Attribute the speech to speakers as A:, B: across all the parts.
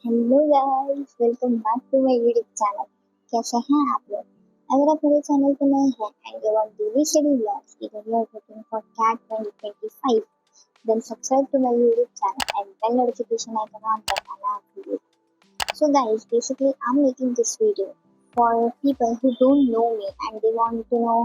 A: Hello guys, welcome back to my YouTube channel. कैसे हैं आप लोग? अगर आप मेरे चैनल पर नए हैं and you want daily study vlogs even you are looking for cat 2025, then subscribe to my YouTube channel and bell notification icon on करना ना भूलिए। So guys, basically I'm making this video for people who don't know me and they want to know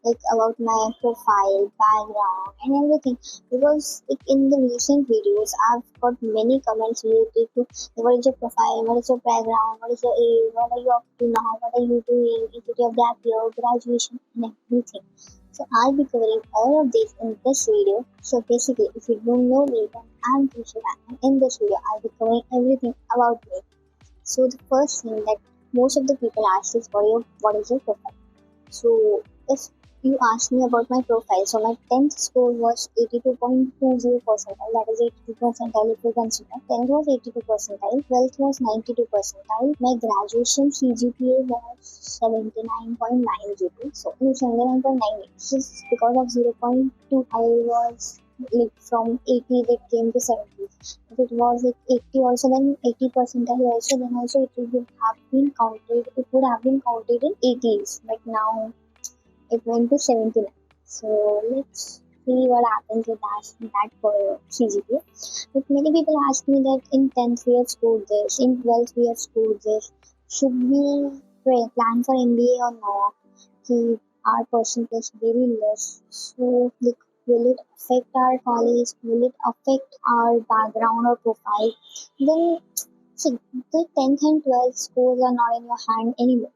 A: like about my profile, background and everything, because like, in the recent videos I've got many comments related to what is your profile, what is your background, what is your age, what are you up to now, what are you doing, is it your gap year, graduation and everything. So I'll be covering all of this in this video. So basically if you don't know me then I'm Trishita and in this video I'll be covering everything about me. So the first thing that most of the people ask is what is your profile? So if you ask me about my profile, so my 10th score was 82.20 percentile, that is 82 percentile if you consider. 10th was 82 percentile, 12th was 92 percentile. My graduation CGPA was 79.902. So 79.98. Just because of 0.2 I was like from 80 it came to 70. If it was like 80 also, then 80 percentile also, then also it would have been counted in 80s, but now it went to 79. So let's see what happens with that for CGPA. But many people ask me that in 10th we have scored this, in 12th we have scored this. Should we plan for MBA or not? Our percentage very less. So like, will it affect our college? Will it affect our background or profile? Then see, the 10th and 12th scores are not in your hand anymore,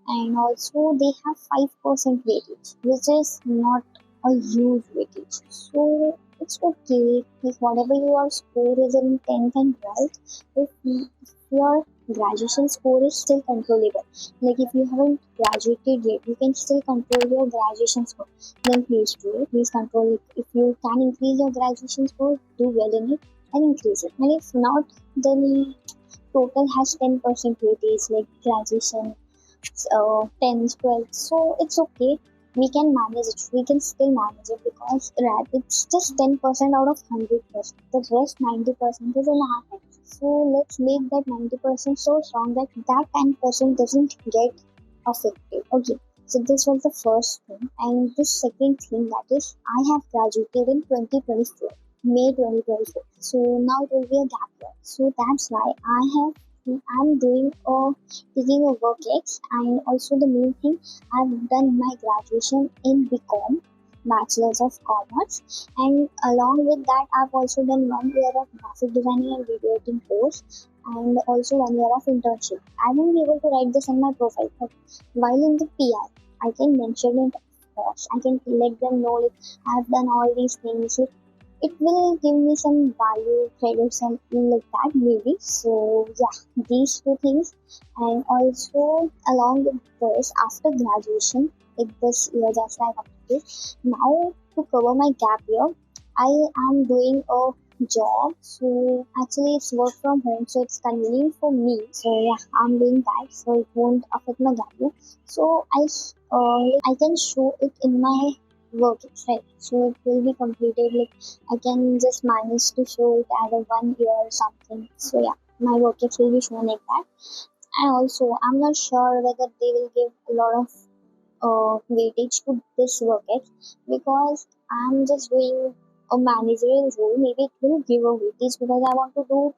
A: and also they have 5% weightage, which is not a huge weightage. So it's okay if whatever your score is in 10th and 12th, if your graduation score is still controllable, like if you haven't graduated yet, you can still control your graduation score, then please do it. Please control it. If you can increase your graduation score, do well in it and increase it. And if not, then total has 10% weightage like graduation, 10th, 12th. So it's okay. We can manage it. We can still manage it because it's just 10% out of 100%. The rest 90% is in our hands. So let's make that 90% so strong that that 10% doesn't get affected. Okay. So this was the first thing. And the second thing, that is I have graduated in 2024. May 2024. So now it will be a gap year. So that's why I'm doing a taking a work ex, and also the main thing, I've done my graduation in BCom, Bachelor's of Commerce, and along with that I've also done 1 year of graphic designing and video editing course, and also 1 year of internship. I won't be able to write this on my profile, but while in the PR I can mention it, of course. I can let them know like I've done all these things. Like, it will give me some value credits and like that maybe. So yeah, these two things. And also along with this, after graduation, like this year just I completed, now to cover my gap year, I am doing a job. So actually it's work from home, so it's convenient for me. So yeah, I'm doing that, so it won't affect my gap year. So I can show it in my work, right? So it will be completed, like I can just manage to show it as a 1 year or something. So yeah, my work will be shown like that. And also I'm not sure whether they will give a lot of weightage to this work because I'm just doing a managerial role. Maybe it will give a weightage because I want to do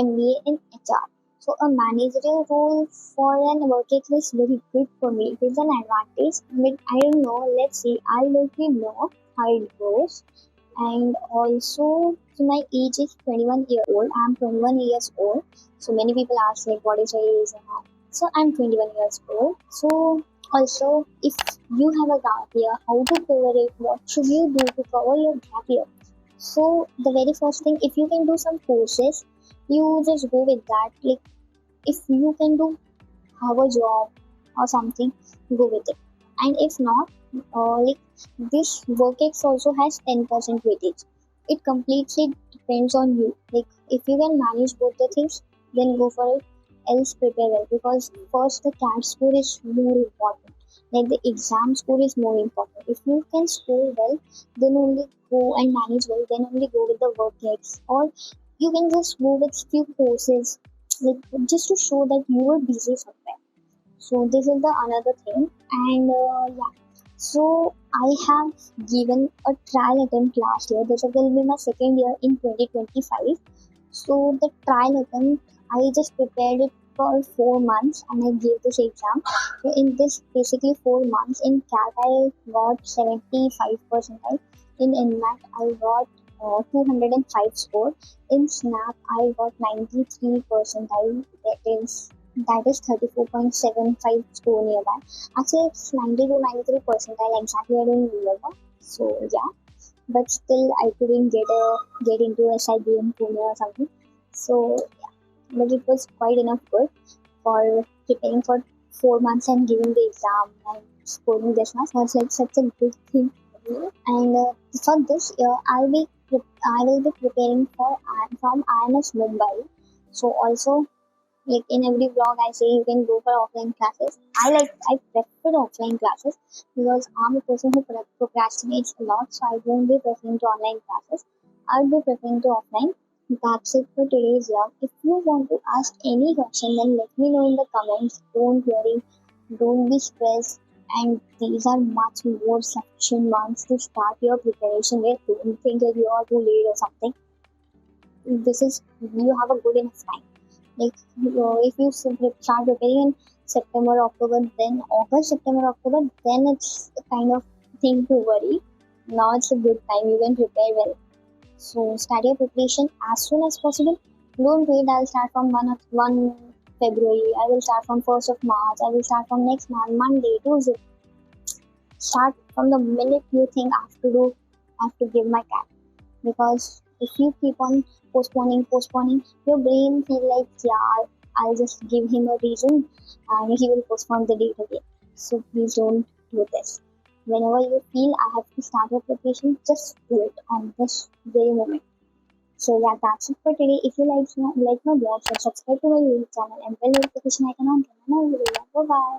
A: MBA in HR. So a managerial role for an work is very good for me. It is an advantage, but I don't know. Let's see. I'll let you know how it goes. And also, so my age is 21 year old. I'm 21 years old. So many people ask like, what is your age? And all. So I'm 21 years old. So also, if you have a gap year, how to cover it? What should you do to cover your gap year? So the very first thing, if you can do some courses, you just go with that. Like if you can do have a job or something, go with it. And if not, like this workex also has 10% weightage. It completely depends on you. Like if you can manage both the things, then go for it. Else prepare well, because first the CAT score is more important. Like the exam score is more important. If you can score well, then only go and manage well. Then only go with the workex, or you can just go with few courses like just to show that you were busy somewhere. So this is the another thing. And yeah, so I have given a trial attempt last year. This will be my second year in 2025. So the trial attempt, I just prepared it for 4 months and I gave this exam. So in this basically 4 months, in CAT I got 75 percentile. In NMAT I got 205 score. In SNAP I got 93 percentile. That is 34.75 score nearby. Actually it's 90 to 93 percentile exactly. I don't remember. So yeah, but still I couldn't get into SIBM Pune or something. So yeah, but it was quite enough good for preparing for 4 months and giving the exam and scoring this much was like such a good thing for me. And for this year, I will be preparing for from IMS Mumbai. So also like in every blog I say you can go for offline classes. I prefer offline classes because I'm a person who procrastinates a lot, so I won't be preferring to online classes. I'll be preferring to offline. That's it for today's vlog. If you want to ask any question, then let me know in the comments. Don't worry, don't be stressed. And these are much more sufficient months to start your preparation with. Don't think that you are too late or something. This is you have a good enough time. Like if you start preparing in September, October, then August, September, October, then it's a kind of thing to worry. Now it's a good time. You can prepare well. So start your preparation as soon as possible. Don't wait. I'll start from 1 February. I will start from 1st of March. I will start from next month, Monday, Tuesday. Start from the minute you think I have to give my cat. Because if you keep on postponing, your brain feel like, yeah, I'll just give him a reason and he will postpone the date again. So please don't do this. Whenever you feel I have to start a preparation, just do it on this very moment. So yeah, that's it for today. If you like my blog, so subscribe to my YouTube channel and bell notification icon on. Bye bye.